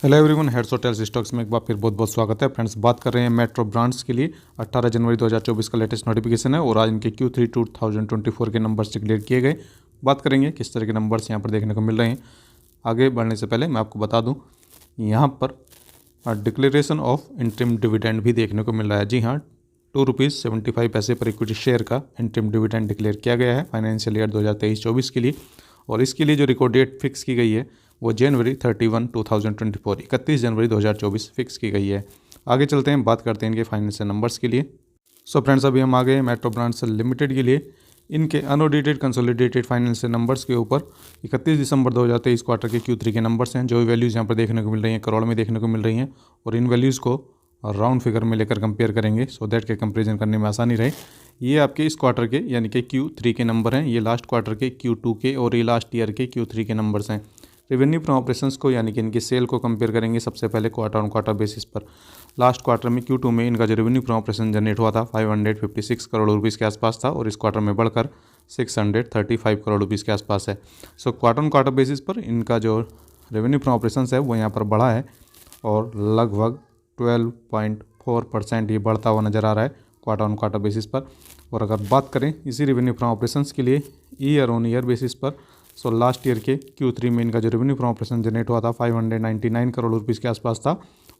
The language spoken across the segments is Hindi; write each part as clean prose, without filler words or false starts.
Hello everyone, heads hotels stocks में एक बार फिर बहुत बहुत स्वागत है। फ्रेंड्स, बात कर रहे हैं मेट्रो ब्रांड्स के लिए। 18 जनवरी 2024 का लेटेस्ट नोटिफिकेशन है और आज इनके Q3 2024 के नंबर्स डिक्लेयर किए गए। बात करेंगे किस तरह के नंबर्स यहाँ पर देखने को मिल रहे हैं। आगे बढ़ने से पहले मैं आपको बता दूँ, यहाँ पर डिक्लेरेशन ऑफ इंटरिम डिविडेंड भी देखने को मिल रहा है। जी हाँ, ₹2.75 पर इक्विटी शेयर का इंटरिम डिविडेंड डिक्लेयर किया गया है फाइनेंशियल ईयर 2023-24 के लिए। और इसके लिए जो रिकॉर्ड डेट फिक्स की गई है वो जनवरी 31, 2024 31 जनवरी 2024 फिक्स की गई है। आगे चलते हैं, बात करते हैं इनके फाइनेंशियल नंबर्स के लिए। सो फ्रेंड्स, अभी हम आ गए मेट्रो ब्रांड्स लिमिटेड के लिए। इनके अनऑडिटेड कंसोलिडेटेड फाइनेंशियल नंबर्स के ऊपर 31 दिसंबर 2023 क्वार्टर के Q3 के नंबर्स हैं। जो वैल्यूज़ यहाँ पर देखने को मिल रही हैं करोड़ में देखने को मिल रही हैं और इन वैल्यूज़ को राउंड फिगर में लेकर कंपेयर करेंगे सो दैट के कंपेरिजन करने में आसानी रहे। ये आपके इस क्वार्टर के यानी कि Q3 के नंबर हैं, ये लास्ट क्वार्टर के Q2 के और ये लास्ट ईयर के Q3 के नंबर्स हैं। रेवेन्यू फ्रॉम ऑपरेशंस को यानी कि इनकी सेल को कंपेयर करेंगे सबसे पहले क्वार्टर ऑन क्वार्टर बेसिस पर। लास्ट क्वार्टर में Q2 में इनका जो रेवेन्यू फ्रॉम ऑपरेशन जनरेट हुआ था 556 करोड़ रुपीज़ के आसपास था और इस क्वार्टर में बढ़कर 635 करोड़ रुपीज़ के आसपास है। So quarter on quarter basis पर इनका जो रेवेन्यू फ्रॉम ऑपरेशंस है वो यहाँ पर बढ़ा है और लगभग 12.4% ये बढ़ता हुआ नज़र आ रहा है क्वार्टर ऑन क्वार्टर बेसिस पर। और अगर बात करें इसी रेवेन्यू फ्रॉम ऑपरेशंस के लिए ईयर ऑन ईयर बेसिस पर, सो लास्ट ईयर के Q3 में इनका जो रेवेन्यू फ्रॉम ऑपरेशन जनरेट हुआ था 599 करोड़ रुपीज़ के आसपास था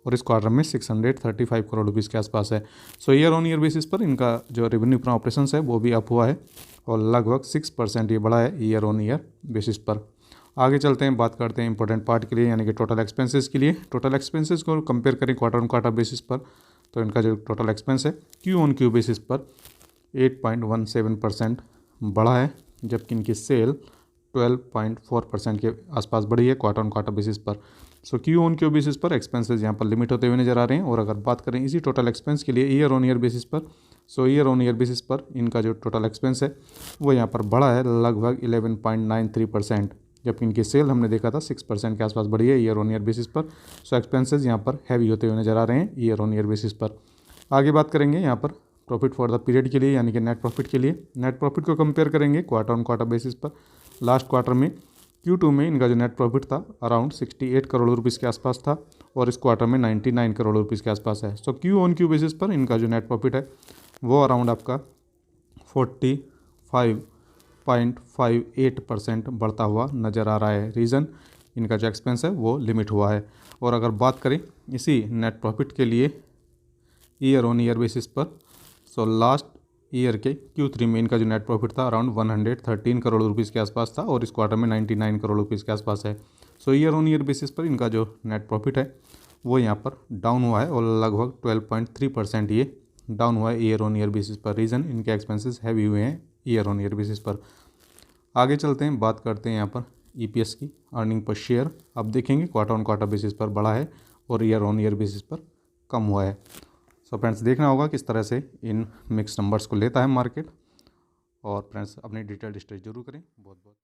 और इस क्वार्टर में 635 करोड़ रुपीज़ के आसपास है। सो ईयर ऑन ईयर बेसिस पर इनका जो रेवेन्यू फ्रॉम ऑपरेशन है वो भी अप हुआ है और लगभग 6% ये बढ़ा है ईयर ऑन ईयर बेसिस पर। आगे चलते हैं, बात करते हैं इंपॉर्टेंट पार्ट के लिए यानी कि टोटल एक्सपेंसेस के लिए। टोटल एक्सपेंसेस को कंपेयर करें क्वार्टर ऑन क्वार्टर बेसिस पर तो इनका जो टोटल एक्सपेंस है Q ऑन Q बेसिस पर 8.17% बढ़ा है, जबकि इनकी सेल 12.4% के आसपास बढ़ी है क्वार्टर ऑन क्वार्टर बेसिस पर। सो Q ऑन Q बेसिस पर एक्सपेंसेस यहाँ पर लिमिट होते हुए नजर आ रहे हैं। और अगर बात करें इसी टोटल एक्सपेंस के लिए ईयर ऑन ईयर बेसिस पर, सो ईयर ऑन ईयर बेसिस पर इनका जो टोटल एक्सपेंस है वो यहाँ पर बढ़ा है लगभग 11.93%, जबकि इनकी सेल हमने देखा था 6% के आसपास बढ़ी है ईयर ऑन ईयर बेसिस पर। सो एक्सपेंसेस यहाँ पर हैवी होते हुए नजर आ रहे हैं ईयर ऑन ईयर बेसिस पर। आगे बात करेंगे यहाँ पर प्रॉफिट फॉर द पीरियड के लिए यानी कि नेट प्रॉफिट के लिए। नेट प्रॉफिट को कंपेयर करेंगे क्वार्टर ऑन क्वार्टर बेसिस पर। लास्ट क्वार्टर में Q2 में इनका जो नेट प्रॉफिट था अराउंड 68 करोड़ रुपीज़ के आसपास था और इस क्वार्टर में 99 करोड़ रुपीज़ के आसपास है। सो Q ऑन Q बेसिस पर इनका जो नेट प्रॉफिट है वो अराउंड आपका 45.58% बढ़ता हुआ नज़र आ रहा है। रीज़न इनका जो एक्सपेंस है वो लिमिट हुआ है। और अगर बात करें इसी नेट प्रॉफिट के लिए ईयर ऑन ईयर बेसिस पर, सो लास्ट ईयर के Q3 में इनका जो नेट प्रॉफिट था अराउंड 113 करोड़ रुपीज़ के आसपास था और इस क्वार्टर में 99 करोड़ रुपीज़ के आसपास है। सो ईयर ऑन ईयर बेसिस पर इनका जो नेट प्रॉफिट है वो यहाँ पर डाउन हुआ है और लगभग 12.3% ये डाउन हुआ है ईयर ऑन ईयर बेसिस पर। रीज़न इनके एक्सपेंसेस हैवी हुए हैं ईयर ऑन ईयर बेसिस पर। आगे चलते हैं, बात करते हैं यहाँ पर EPS की, अर्निंग पर शेयर। अब देखेंगे क्वार्टर ऑन क्वार्टर बेसिस पर बढ़ा है और ईयर ऑन ईयर बेसिस पर कम हुआ है। सो फ्रेंड्स, देखना होगा किस तरह से इन मिक्स नंबर्स को लेता है मार्केट। और फ्रेंड्स, अपनी डिटेल्ड स्टडी जरूर करें। बहुत बहुत